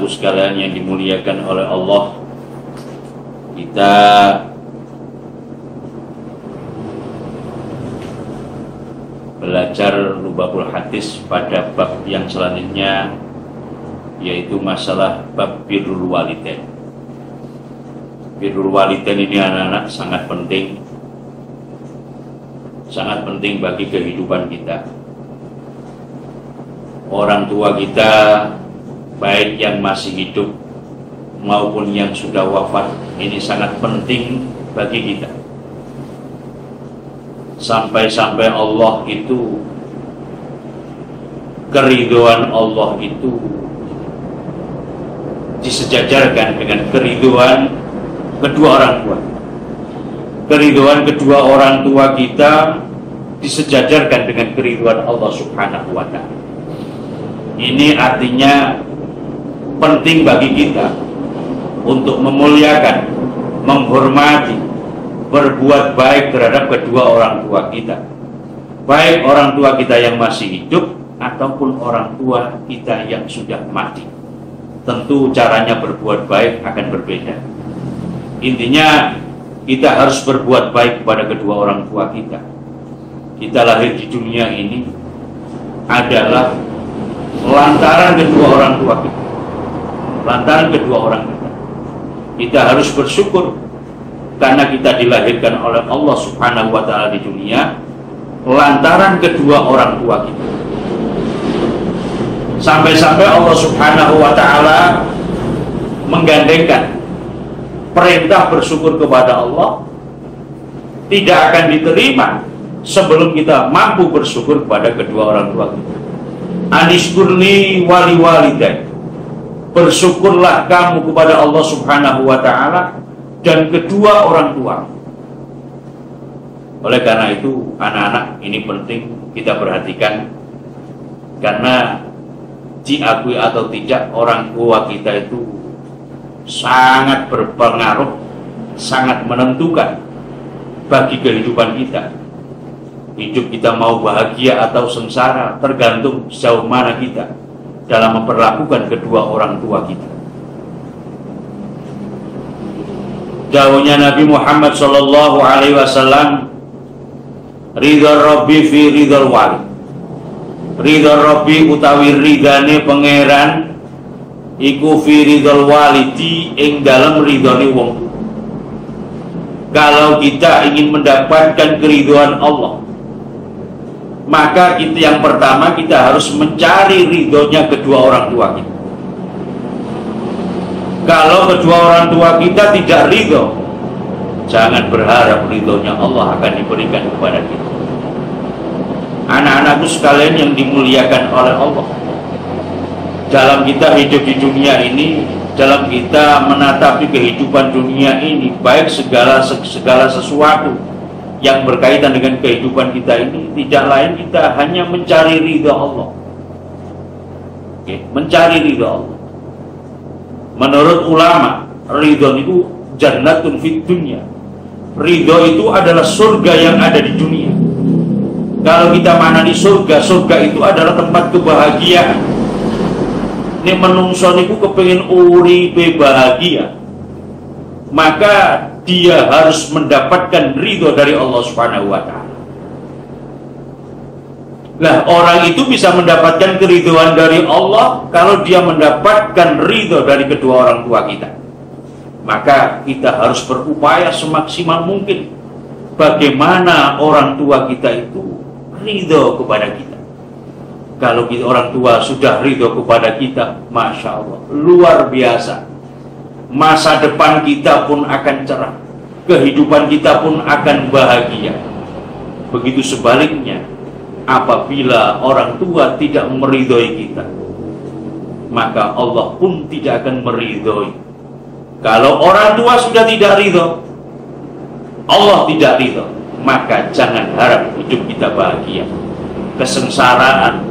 anak-anakku sekalian yang dimuliakan oleh Allah, kita belajar Lubabul Hadis pada bab yang selanjutnya, yaitu masalah bab birrul walidain. Birrul walidain ini anak-anak sangat penting bagi kehidupan kita. Orang tua kita, baik yang masih hidup maupun yang sudah wafat, ini sangat penting bagi kita. Sampai-sampai Allah itu, keridhaan Allah itu disejajarkan dengan keridhaan kedua orang tua. Keridhaan kedua orang tua kita disejajarkan dengan keridhaan Allah Subhanahu wa Ta'ala. Ini artinya penting bagi kita untuk memuliakan, menghormati, berbuat baik terhadap kedua orang tua kita, baik orang tua kita yang masih hidup ataupun orang tua kita yang sudah mati. Tentu caranya berbuat baik akan berbeda. Intinya kita harus berbuat baik kepada kedua orang tua kita. Kita lahir di dunia ini adalah lantaran kedua orang tua kita, lantaran kedua orang kita. Kita harus bersyukur karena kita dilahirkan oleh Allah Subhanahu wa Ta'ala di dunia lantaran kedua orang tua kita. Sampai-sampai Allah Subhanahu wa Ta'ala menggandengkan perintah bersyukur kepada Allah tidak akan diterima sebelum kita mampu bersyukur kepada kedua orang tua kita. Anishkurli wali walidai, bersyukurlah kamu kepada Allah Subhanahu wa Ta'ala dan kedua orang tua. Oleh karena itu anak-anak, ini penting kita perhatikan, karena diakui atau tidak orang tua kita itu sangat berpengaruh, sangat menentukan bagi kehidupan kita. Hidup kita mau bahagia atau sengsara tergantung sejauh mana kita dalam memperlakukan kedua orang tua kita. Dawuhnya Nabi Muhammad sallallahu alaihi wasallam, ridha Rabbi fi ridhal walid. Ridha Rabbi utawi ridane pangeran iku fi ridhal walidi, ing dalam ridhone wong. Kalau kita ingin mendapatkan keridhaan Allah, maka kita yang pertama kita harus mencari ridhonya kedua orang tua kita. Kalau kedua orang tua kita tidak ridho, jangan berharap ridhonya Allah akan diberikan kepada kita. Anak-anakku sekalian yang dimuliakan oleh Allah, dalam kita hidup di dunia ini, dalam kita menatapi kehidupan dunia ini, baik segala sesuatu yang berkaitan dengan kehidupan kita ini, tidak lain kita hanya mencari ridha Allah. Mencari ridha Allah. Menurut ulama, ridho itu jannatun fid dunya. Ridho itu adalah surga yang ada di dunia. Kalau kita maknani surga, surga itu adalah tempat kebahagiaan. Ini menungso niku kepengin uripe bahagia, maka dia harus mendapatkan ridho dari Allah Subhanahu wa Ta'ala. Nah, orang itu bisa mendapatkan keridhaan dari Allah kalau dia mendapatkan ridho dari kedua orang tua kita. Maka kita harus berupaya semaksimal mungkin bagaimana orang tua kita itu ridho kepada kita. Kalau kita orang tua sudah ridho kepada kita, Masya Allah, luar biasa. Masa depan kita pun akan cerah, kehidupan kita pun akan bahagia. Begitu sebaliknya, apabila orang tua tidak meridhoi kita, maka Allah pun tidak akan meridhoi. Kalau orang tua sudah tidak ridho, Allah tidak ridho, maka jangan harap hidup kita bahagia. Kesengsaraan,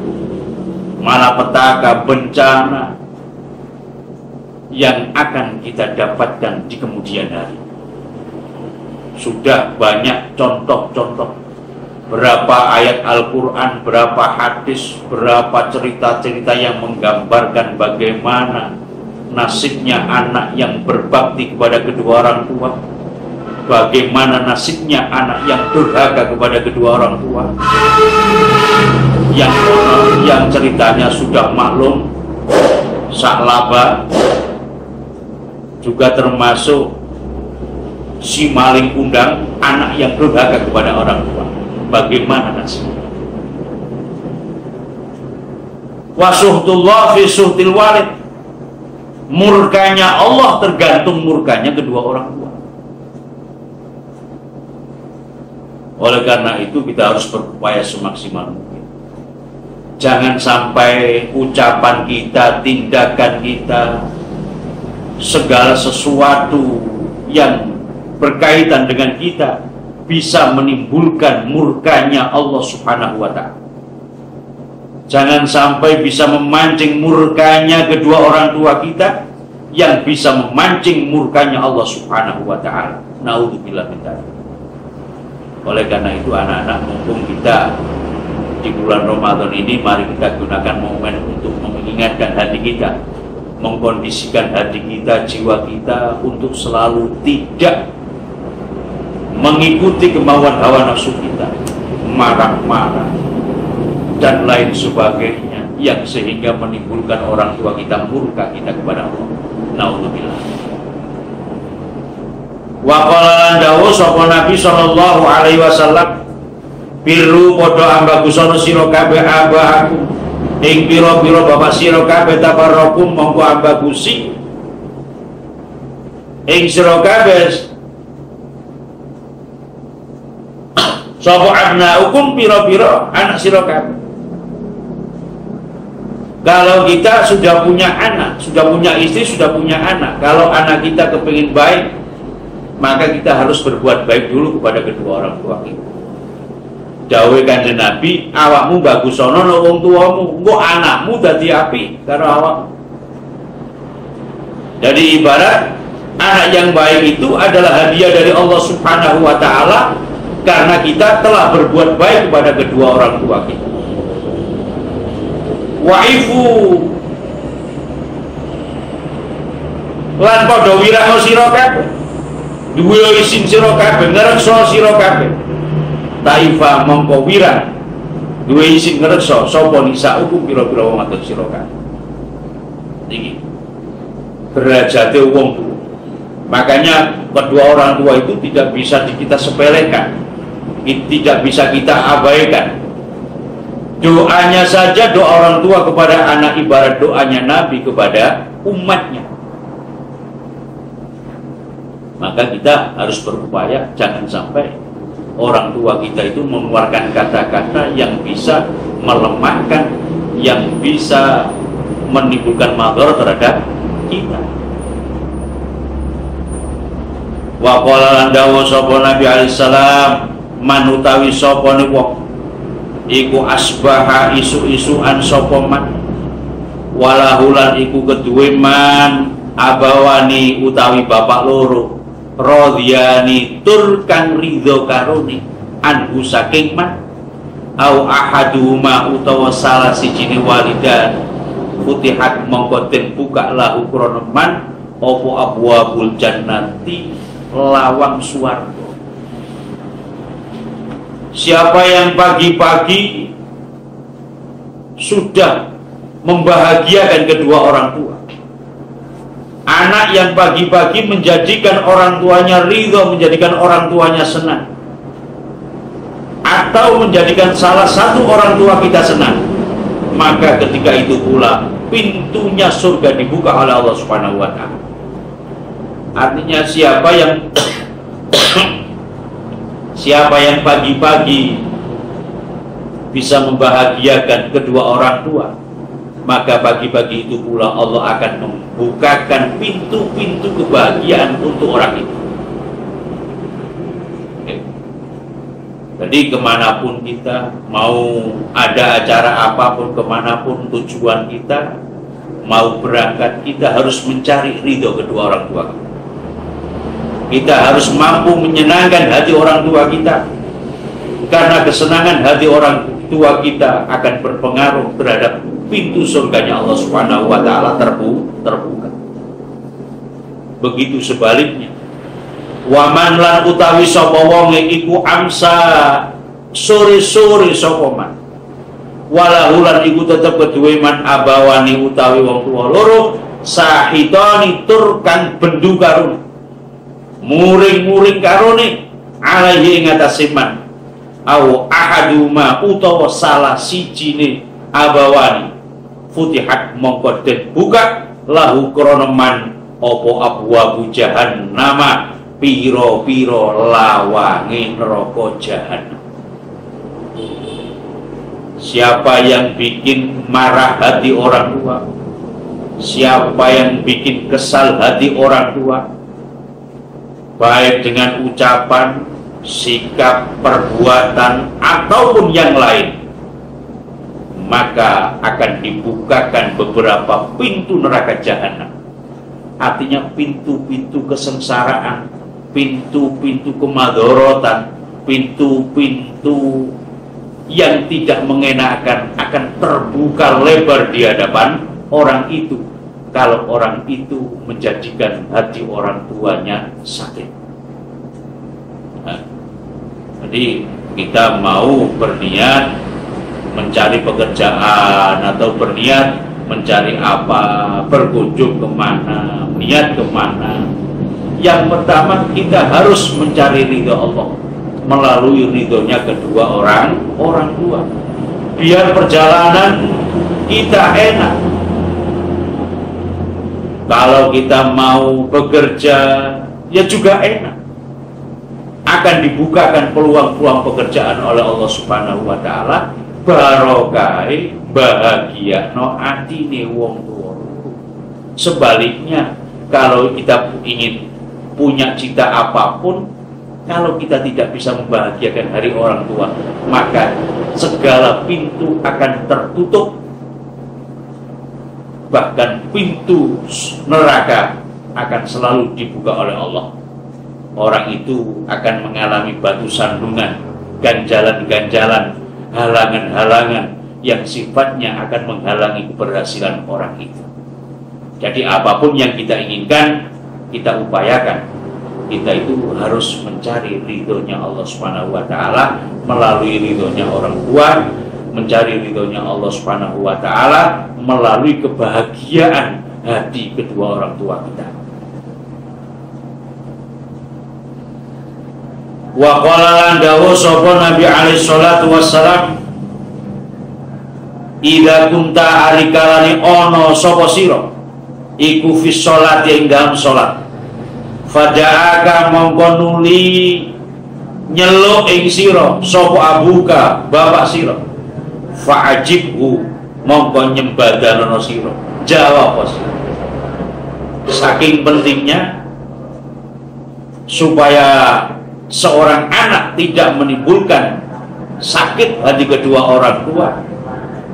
malapetaka, bencana yang akan kita dapatkan di kemudian hari. Sudah banyak contoh-contoh, berapa ayat Al-Quran, berapa hadis, berapa cerita-cerita yang menggambarkan bagaimana nasibnya anak yang berbakti kepada kedua orang tua, bagaimana nasibnya anak yang durhaka kepada kedua orang tua, yang ceritanya sudah maklum saklaba, juga termasuk si maling kundang, anak yang durhaka kepada orang tua, bagaimana nasibnya. Wasuhtullah fi suhtil walid, murkanya Allah tergantung murkanya kedua orang tua. Oleh karena itu kita harus berupaya semaksimal mungkin. Jangan sampai ucapan kita, tindakan kita, segala sesuatu yang berkaitan dengan kita bisa menimbulkan murkanya Allah Subhanahu wa ta'ala. Jangan sampai bisa memancing murkanya kedua orang tua kita yang bisa memancing murkanya Allah Subhanahu wa ta'ala. Naudzubillah min dzalik. Oleh karena itu anak-anak, mumpung kita di bulan Ramadan ini, mari kita gunakan momen untuk mengingatkan hati kita, mengkondisikan hati kita, jiwa kita untuk selalu tidak mengikuti kemauan hawa nafsu kita, marah-marah dan lain sebagainya, yang sehingga menimbulkan orang tua kita murka kita kepada Allah. Naudzubillah. Wa qala lan dawuh sapa Nabi sallallahu alaihi wasallam, birru padha ambagusono sira kabeh abahaku ing pira-pira bapak sira kabeh tabarrakum mongko ambagusi ing sira kabeh sapa abnaukum pira-pira anak sira kabeh. Kalau kita sudah punya anak, sudah punya istri, sudah punya anak, kalau anak kita kepingin baik, maka kita harus berbuat baik dulu kepada kedua orang tua kita. Dawuh Kanjeng Nabi, awakmu bagusono no wong tuamu, engko anakmu dadi apik karo awakmu. Jadi ibarat anak yang baik itu adalah hadiah dari Allah Subhanahu wa ta'ala, karena kita telah berbuat baik kepada kedua orang tua kita. Waifu lan padha wirahno sira kabeh, duwe isin sira kabeh, ngreksa sira kabeh. Taifa mongko wirah duwe isin ngreksa sapa nisa hukum pira-pira wong wadon sira kabeh. Iki derajate wong tuwa. Makanya kedua orang tua itu tidak bisa kita sepelekan, tidak bisa kita abaikan. Doanya saja, doa orang tua kepada anak ibarat doanya Nabi kepada umatnya. Maka kita harus berupaya jangan sampai orang tua kita itu mengeluarkan kata-kata yang bisa melemahkan, yang bisa menimbulkan madhar terhadap kita. Wa qala lan dawuh sapa Nabi alaihi salam, man utawi sapa niku iku asbaha isu-isuan sapa man, walahulan iku keduwe man abawani utawi bapak loro, radhiyani tur kang ridho karone anhu saking man, au ahaduhuma utawa salah sijine walidan, futihat mongko den buka lahu krana man apa abwabul jannati, lawang swarga. Siapa yang pagi-pagi sudah membahagiakan kedua orang tua, anak yang pagi-pagi menjadikan orang tuanya ridho, menjadikan orang tuanya senang, atau menjadikan salah satu orang tua kita senang, maka ketika itu pula pintunya surga dibuka oleh Allah Subhanahu wa ta'ala. Artinya siapa yang pagi-pagi bisa membahagiakan kedua orang tua, maka pagi-pagi itu pula Allah akan membukakan pintu-pintu kebahagiaan untuk orang itu. Oke. Jadi kemanapun kita, mau ada acara apapun, kemanapun tujuan kita, mau berangkat, kita harus mencari ridho kedua orang tua kita. Kita harus mampu menyenangkan hati orang tua kita, karena kesenangan hati orang tua kita akan berpengaruh terhadap pintu surganya Allah Subhanahu wa ta'ala terbuka. begitu sebaliknya. Waman lan utawi sapa wong iku amsa sore-sore sapa man, walahu lan iku tetep keduwe man abawani utawi wong tuwa loro sahitani tur kang bendu karone, muring-muring karone alaihi ing atase man, au ahaduma utawa salah sijine abawani futihat mongko den buka lahu krana man apa abwabu jahannama piro-piro lawange neraka jahanam. Siapa yang bikin marah hati orang tua, siapa yang bikin kesal hati orang tua, baik dengan ucapan, sikap, perbuatan, ataupun yang lain, maka akan dibukakan beberapa pintu neraka jahanam. Artinya pintu-pintu kesengsaraan, pintu-pintu kemadharatan, pintu-pintu yang tidak mengenakan akan terbuka lebar di hadapan orang itu kalau orang itu menjadikan hati orang tuanya sakit. Nah, jadi kita mau berniat mencari pekerjaan atau berniat mencari apa, berkunjung kemana, niat kemana, yang pertama kita harus mencari ridho Allah melalui ridhonya kedua orang tua, biar perjalanan kita enak. Kalau kita mau bekerja ya juga enak, akan dibukakan peluang-peluang pekerjaan oleh Allah Subhanahu wa taala, barokai bahagia no atine wong tua. Sebaliknya, kalau kita ingin punya cita apapun, kalau kita tidak bisa membahagiakan hari orang tua, maka segala pintu akan tertutup, bahkan pintu neraka akan selalu dibuka oleh Allah. Orang itu akan mengalami batu sandungan, ganjalan-ganjalan, halangan-halangan yang sifatnya akan menghalangi keberhasilan orang itu. Jadi apapun yang kita inginkan, kita upayakan. Kita itu harus mencari ridhonya Allah Subhanahu wa taala melalui ridhonya orang tua, mencari ridhonya Allah Subhanahu wa taala melalui kebahagiaan hati kedua orang tua kita. Wa qala lan dawuh sapa Nabi alaihi salatu wassalam, idza kunta alikalani ono sapa sira iku fi sholati ing dalam salat, faja'aka mongko nuli nyeluk ing sira sapa abuka bapak sira, fa'ajibhu mongko nyembadanono sira. Jawab sira. Saking pentingnya supaya seorang anak tidak menimbulkan sakit hati kedua orang tua,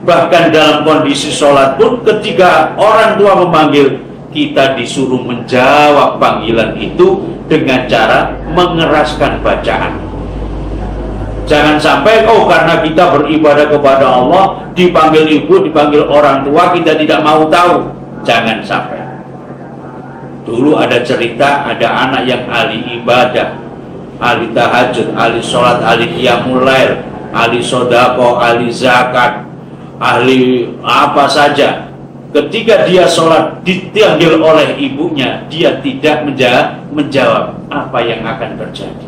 bahkan dalam kondisi sholat pun ketika orang tua memanggil, kita disuruh menjawab panggilan itu dengan cara mengeraskan bacaan. Jangan sampai karena kita beribadah kepada Allah, dipanggil ibu, dipanggil orang tua, kita tidak mau tahu. Jangan sampai. Dulu ada cerita, ada anak yang ahli ibadah, ahli tahajud, ahli sholat, ahli qiyamul lail, ahli sodako, ahli zakat, ahli apa saja. Ketika dia sholat dipanggil oleh ibunya, dia tidak menjawab. Apa yang akan terjadi?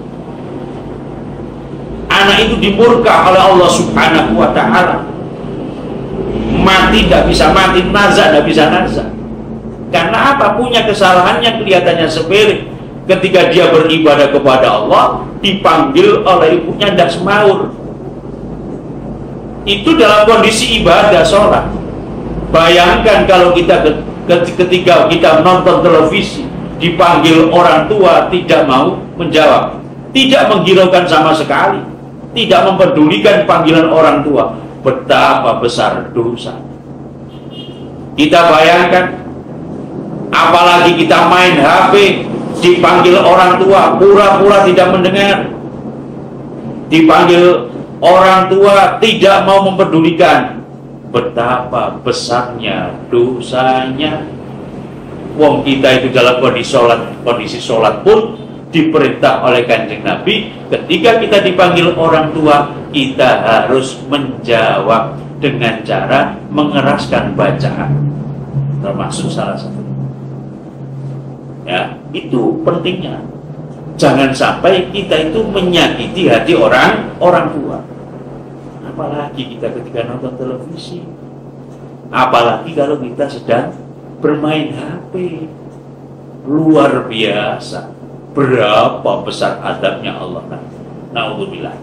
Anak itu dimurka oleh Allah Subhanahu wa ta'ala. Mati tidak bisa mati, nazak tidak bisa nazak. Karena apa? Punya kesalahan yang kelihatannya sepele. Ketika dia beribadah kepada Allah, dipanggil oleh ibunya tidak semaur. Itu dalam kondisi ibadah sholat. Bayangkan kalau kita ketika kita nonton televisi, dipanggil orang tua tidak mau menjawab, tidak menghiraukan sama sekali, tidak mempedulikan panggilan orang tua, betapa besar dosa. Kita bayangkan, apalagi kita main HP, dipanggil orang tua, pura-pura tidak mendengar, dipanggil orang tua tidak mau mempedulikan, betapa besarnya dosanya. Wong kita itu dalam kondisi sholat pun diperintah oleh Kanjeng Nabi, ketika kita dipanggil orang tua, kita harus menjawab dengan cara mengeraskan bacaan, termasuk salah satu. Ya, itu pentingnya. Jangan sampai kita itu menyakiti hati orang tua. Apalagi kita ketika nonton televisi, apalagi kalau kita sedang bermain HP. Luar biasa berapa besar adabnya Allah. Naudzubillah.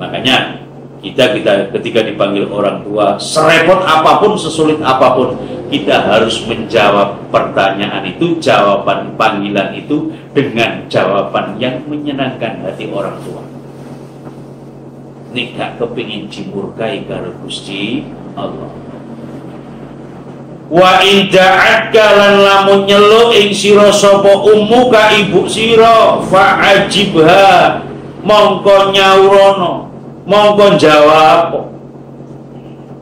Makanya kita ketika dipanggil orang tua, serepot apapun, sesulit apapun, kita harus menjawab pertanyaan itu, jawaban panggilan itu dengan jawaban yang menyenangkan hati orang tua. Nek gak kepingin dimurkai karo Gusti Allah. Wa inda'aka lan lamun nyeluk ing sira sapa ummu ka ibu sira fa ajibha, mongko nyaurono, mongko jawab.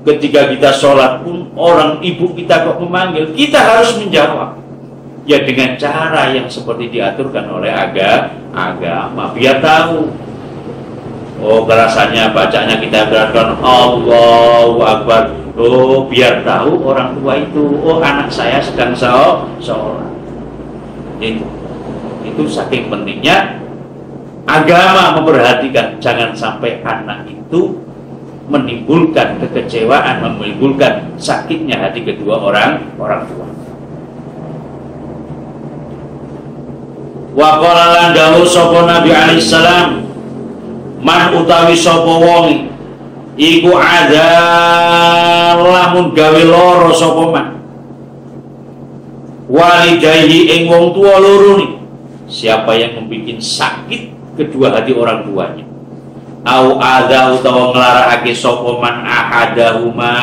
Ketika kita sholat pun orang ibu kita kok memanggil, kita harus menjawab ya dengan cara yang seperti diaturkan oleh agama, biar tahu. Oh, kerasannya bacanya kita gerakan Allahu Akbar. Oh, biar tahu orang tua itu, oh anak saya sedang sholat. Itu saking pentingnya agama memperhatikan jangan sampai anak itu menimbulkan kekecewaan, menimbulkan sakitnya hati kedua orang tua. Wa qala lan dawuh sapa Nabi alaihi salam, man utawi sapa wong iku ada lamun gawe loro sapa man walidayhi ing wong tua loro nih, siapa yang membuat sakit kedua hati orang tuanya, au ada utawa nglarakake sapa man ahadahuma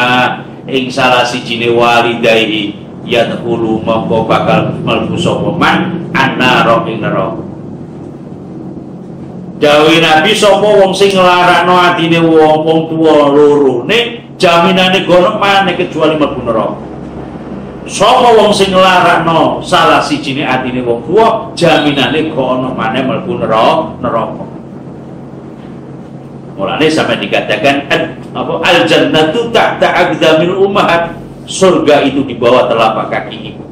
ing salah sijine walidayhi, yadkhulu mongko bakal mlebu sapa man annara ing neraka. Dawe Nabi sapa wong sing nglarakno atine wong tuwa loro ne jaminane gono maneh kecuali mlebu neraka. Sapa wong sing nglarakno salah sijine atine wong tuwa jaminane gono maneh mlebu neraka. Mulane sampai dikatakan al jannatu tahta aqdamil ummahat, surga itu di bawah telapak kaki ibu.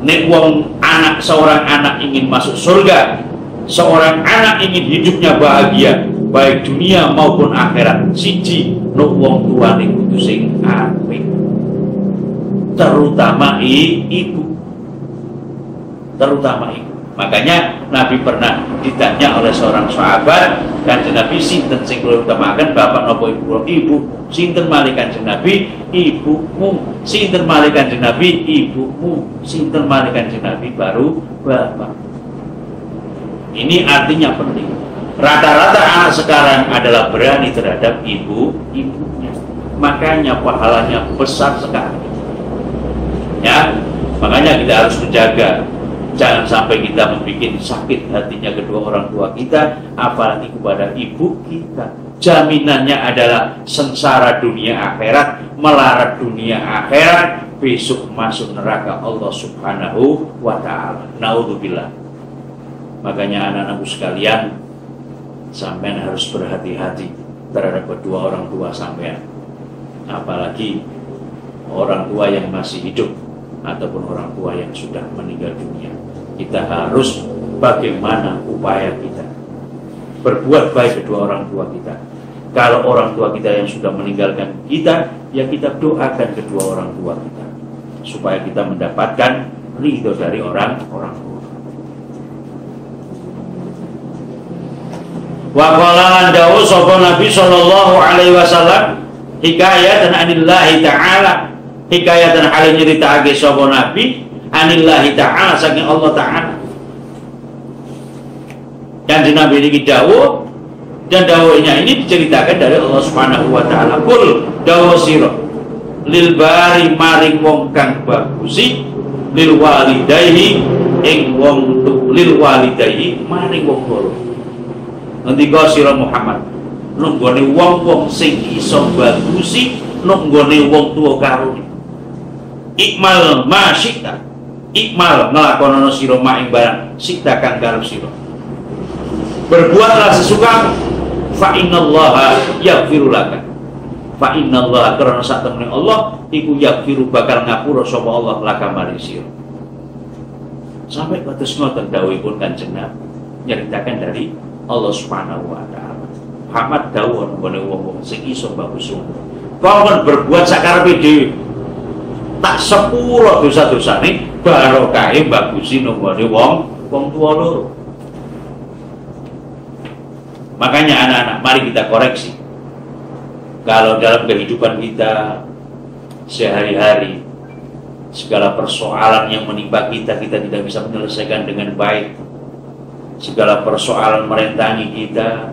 Nek wong seorang anak ingin masuk surga, seorang anak ingin hidupnya bahagia baik dunia maupun akhirat, siji nuk wong tuane kudu sing apik, terutama ibu. Makanya Nabi pernah ditanya oleh seorang sahabat, Kanjeng Nabi sinten sing kula utamaken, bapak napa ibu? Ibu. Sinten malih Kanjeng Nabi? Ibumu. Sinten malih Kanjeng Nabi? Ibumu. Sinten malih Kanjeng Nabi? Baru bapak. Ini artinya penting. Rata-rata anak sekarang adalah berani terhadap ibunya. Makanya pahalanya besar sekali. Ya, makanya kita harus menjaga. Jangan sampai kita membuat sakit hatinya kedua orang tua kita, apalagi kepada ibu kita. Jaminannya adalah sengsara dunia akhirat, melarat dunia akhirat, besok masuk neraka Allah Subhanahu wa ta'ala. Naudzubillah. Makanya anak-anakku sekalian, sampean harus berhati-hati terhadap kedua orang tua sampean, apalagi orang tua yang masih hidup ataupun orang tua yang sudah meninggal dunia. Kita harus bagaimana upaya kita berbuat baik kedua orang tua kita. Kalau orang tua kita yang sudah meninggalkan kita, ya kita doakan kedua orang tua kita supaya kita mendapatkan ridho dari orang tua. Wa qala dawu sapa Nabi sallallahu alaihi wasallam hikayatan anillahi ta'ala, hikayatan hal nyeritakake sapa Nabi anillahi ta'ala, saking Allah ta'ala. Dan Nabi ini dawuh, dan dawuhnya ini diceritakan dari Allah Subhanahu wa ta'ala. Kul dawuh sira lil bari maring wong kang bagusi, lil walidayhi ing wong tu, lil walidayhi maring wong loro. Ngendika sira Muhammad, nunggone wong-wong sing iso bagusi, nunggone wong tuwa karo. Ikmal ma syi'ta, ikmal ngelakonono sira ma ing barang syi'ta kang karep sira. Berbuatlah sesuka, fa innallaha yaghfiru laka, fa innallaha karena sak temene Allah iku yaghfiru bakal ngapura sapa Allah laka maring sira. Sampai kados ngoten dawuhipun Kanjeng Nabi nyeritakan dari Allah Subhanahu wa taala. Muhammad dawuh nggone wong-wong sing iso bagus wong. Kok berbuat sakarepe dhewe tak sepuro dosa-dosane barokahe bagusi nggone wong tuwa loro. Makanya anak-anak, mari kita koreksi. Kalau dalam kehidupan kita sehari-hari segala persoalan yang menimpa kita tidak bisa menyelesaikan dengan baik, segala persoalan merentangi kita,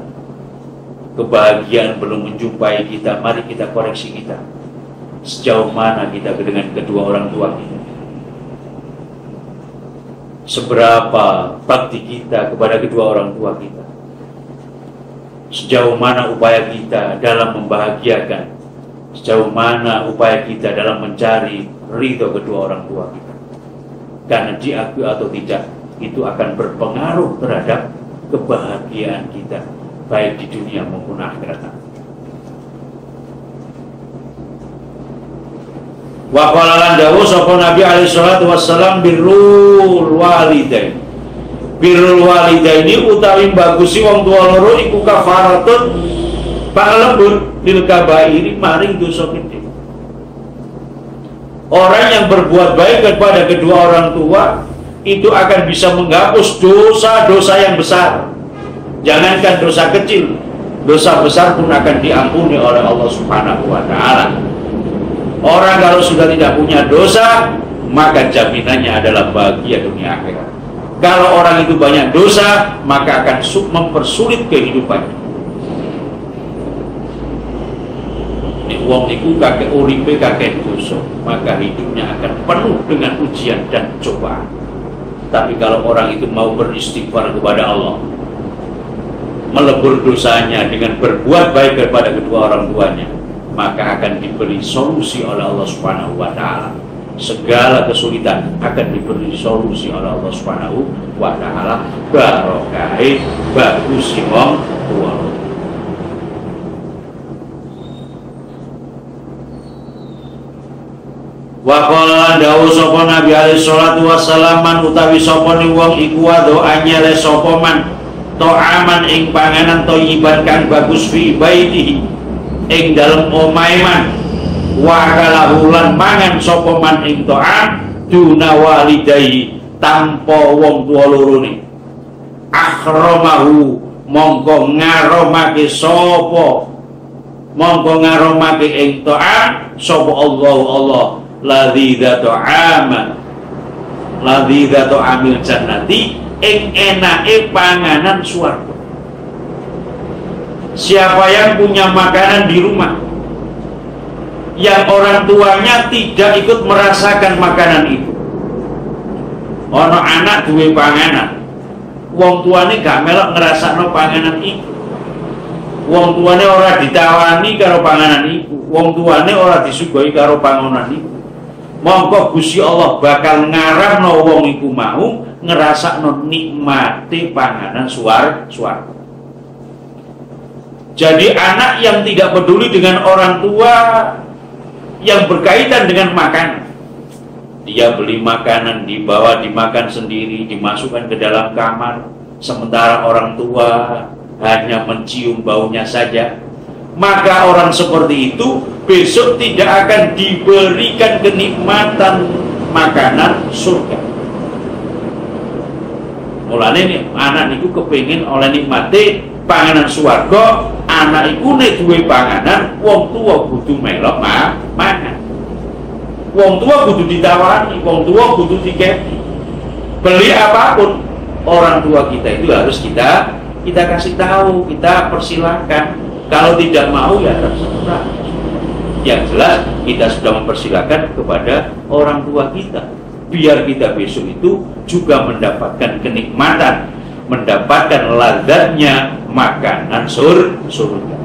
kebahagiaan belum menjumpai kita, mari kita koreksi kita. Sejauh mana kita dengan kedua orang tua kita? Seberapa bakti kita kepada kedua orang tua kita? Sejauh mana upaya kita dalam membahagiakan? Sejauh mana upaya kita dalam mencari ridho kedua orang tua kita? Karena diakui atau tidak, itu akan berpengaruh terhadap kebahagiaan kita, baik di dunia maupun akhirat. Wa qala lan dawuh sapa Nabi alaihi salatu wassalam birrul walidain. Birrul walidaini utawi bagusi wong tua loro iku kafaratun panglebur lil kabairi maring dosa gede. Orang yang berbuat baik kepada kedua orang tua itu akan bisa menghapus dosa-dosa yang besar. Jangankan dosa kecil, dosa besar pun akan diampuni oleh Allah Subhanahu wa taala. Orang kalau sudah tidak punya dosa, maka jaminannya adalah bahagia dunia akhirat. Kalau orang itu banyak dosa, maka akan mempersulit kehidupannya. Nek wong niku kakek uripe kakek dosa, maka hidupnya akan penuh dengan ujian dan cobaan. Tapi kalau orang itu mau beristighfar kepada Allah, melebur dosanya dengan berbuat baik kepada kedua orang tuanya, maka akan diberi solusi oleh Allah Subhanahu wa taala. Segala kesulitan akan diberi solusi oleh Allah Subhanahu wa taala barokahe bagus wong tua. Wa qala dawu sapa Nabi alaihi salatu wassalam man utawi sapa ni wong iku doa nyele sapa man to'aman ing panganan thayyiban kang bagus fi baitihi ing dalem omahe man wa kalahulan mangan sapa man ing ta'am duna walidayhi tanpa wong tuwa lorone akramahu mongko ngaromake sapa mongko ngaromake ing ta'am sapa Allah ladzidatu amil jannati ing enake panganan swarga. Siapa yang punya makanan di rumah yang orang tuanya tidak ikut merasakan makanan itu, ono anak duwe panganan, wong tuane gak melok ngrasakno panganan itu, wong tuane ora ditawani karo panganan itu, wong tuane ora disuguhi karo panganan itu, mongko Gusti Allah bakal ngarahno wong iku mau ngerasakno nikmate panganan swarga. Jadi anak yang tidak peduli dengan orang tua yang berkaitan dengan makanan, dia beli makanan, dibawa dimakan sendiri, dimasukkan ke dalam kamar, sementara orang tua hanya mencium baunya saja, maka orang seperti itu besok tidak akan diberikan kenikmatan makanan surga. Mulane nih anak niku kepengin oleh nikmati panganan swarga, anak iku nek duwe panganan, wong tua kudu melok mangan. Wong tua kudu ditawani, wong tua kudu dikeki. Beli apapun, orang tua kita itu harus kita kasih tahu, kita persilahkan. Kalau tidak mau ya terserah. Yang jelas kita sudah mempersilahkan kepada orang tua kita, biar kita besok itu juga mendapatkan kenikmatan, mendapatkan lazatnya makanan surga.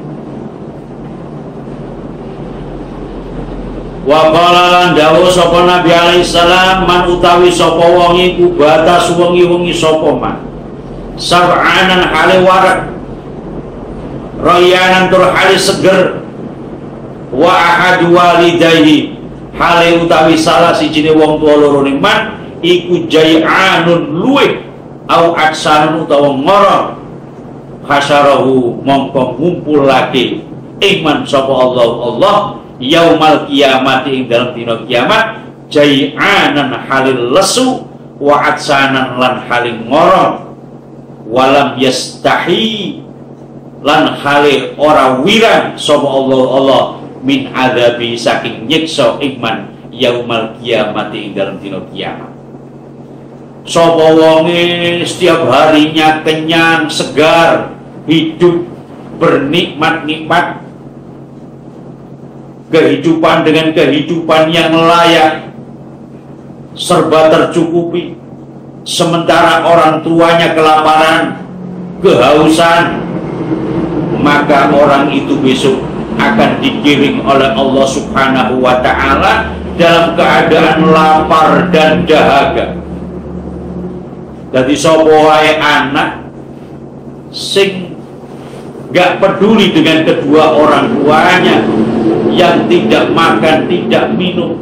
Wa qala lan dawuh sapa Nabi alaihi salam, man utawi sapa wong iku batas wengi-wengi sapa man sab'anan hale warak rayanan tur hale seger wa ahad walidayhi hale utawi salah sijine wong tuwa loro ning man iku jai'anun luweh au aksanun utawa ngorong hasyarahu mongko ngumpulake iman sapa Allah yaumal kiamat ing dalam dina kiamat jai'anan halil lesu wa aksanan lan halil ngorong walam yastahi lan hale ora wirang sapa Allah min adzabi saking nyiksa iman yaumal kiamat ing dalam dina kiamat. Sapa wonge setiap harinya kenyang segar hidup bernikmat-nikmat kehidupan dengan kehidupan yang layak serba tercukupi, sementara orang tuanya kelaparan kehausan, maka orang itu besok akan digiring oleh Allah Subhanahu wa ta'ala dalam keadaan lapar dan dahaga. Jadi sapa wae anak sing gak peduli dengan kedua orang tuanya yang tidak makan, tidak minum,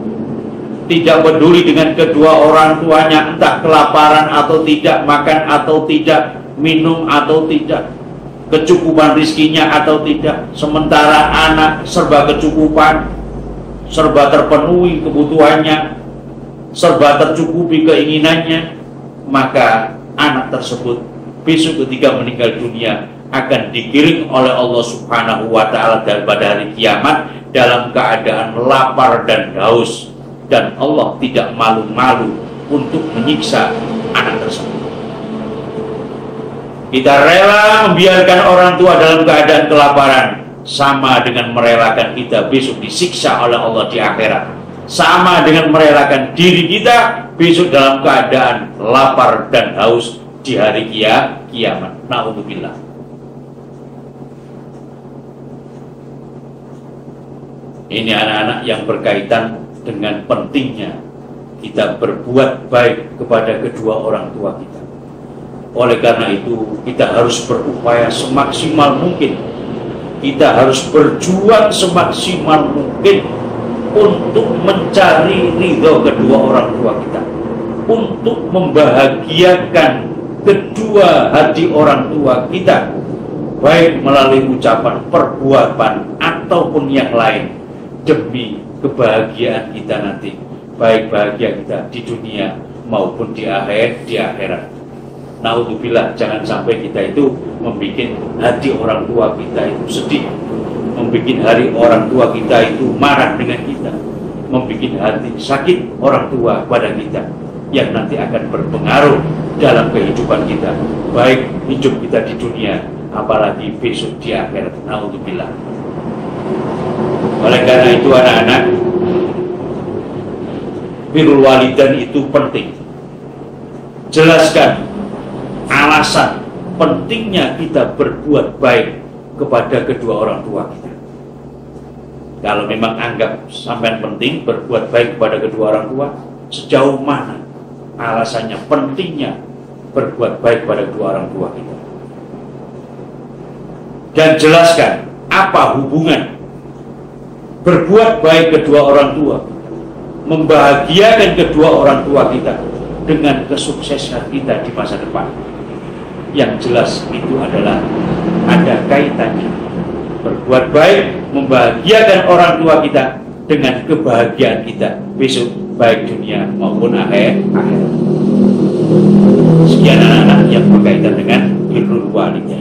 tidak peduli dengan kedua orang tuanya entah kelaparan atau tidak, makan atau tidak, minum atau tidak, kecukupan rizkinya atau tidak, sementara anak serba kecukupan, serba terpenuhi kebutuhannya, serba tercukupi keinginannya, maka anak tersebut besok ketika meninggal dunia akan digiring oleh Allah Subhanahu wa ta'ala pada hari kiamat dalam keadaan lapar dan haus, dan Allah tidak malu-malu untuk menyiksa anak tersebut. Kita rela membiarkan orang tua dalam keadaan kelaparan sama dengan merelakan kita besok disiksa oleh Allah di akhirat, sama dengan merelakan diri kita besok dalam keadaan lapar dan haus di hari kiamat. Na'udzubillah. Ini anak-anak yang berkaitan dengan pentingnya kita berbuat baik kepada kedua orang tua kita. Oleh karena itu kita harus berupaya semaksimal mungkin, kita harus berjuang semaksimal mungkin untuk mencari ridho kedua orang tua kita, untuk membahagiakan kedua hati orang tua kita, baik melalui ucapan, perbuatan ataupun yang lain, demi kebahagiaan kita nanti, baik bahagia kita di dunia maupun di akhirat. Naudzubillah, jangan sampai kita itu membuat hati orang tua kita itu sedih, membuat hari orang tua kita itu marah dengan kita, membuat hati sakit orang tua pada kita, yang nanti akan berpengaruh dalam kehidupan kita, baik hidup kita di dunia apalagi besok di akhirat. Naudzubillah. Oleh karena itu anak-anak, birrul walidain itu penting. Jelaskan alasan pentingnya kita berbuat baik kepada kedua orang tua kita. Kalau memang anggap sampean penting berbuat baik kepada kedua orang tua, sejauh mana alasannya pentingnya berbuat baik kepada kedua orang tua kita. Dan jelaskan apa hubungan berbuat baik kedua orang tua, membahagiakan kedua orang tua kita dengan kesuksesan kita di masa depan. Yang jelas itu adalah ada kaitannya. Berbuat baik, membahagiakan orang tua kita dengan kebahagiaan kita besok, baik dunia maupun akhirat. Sekian anak-anak yang berkaitan dengan birrul walidain.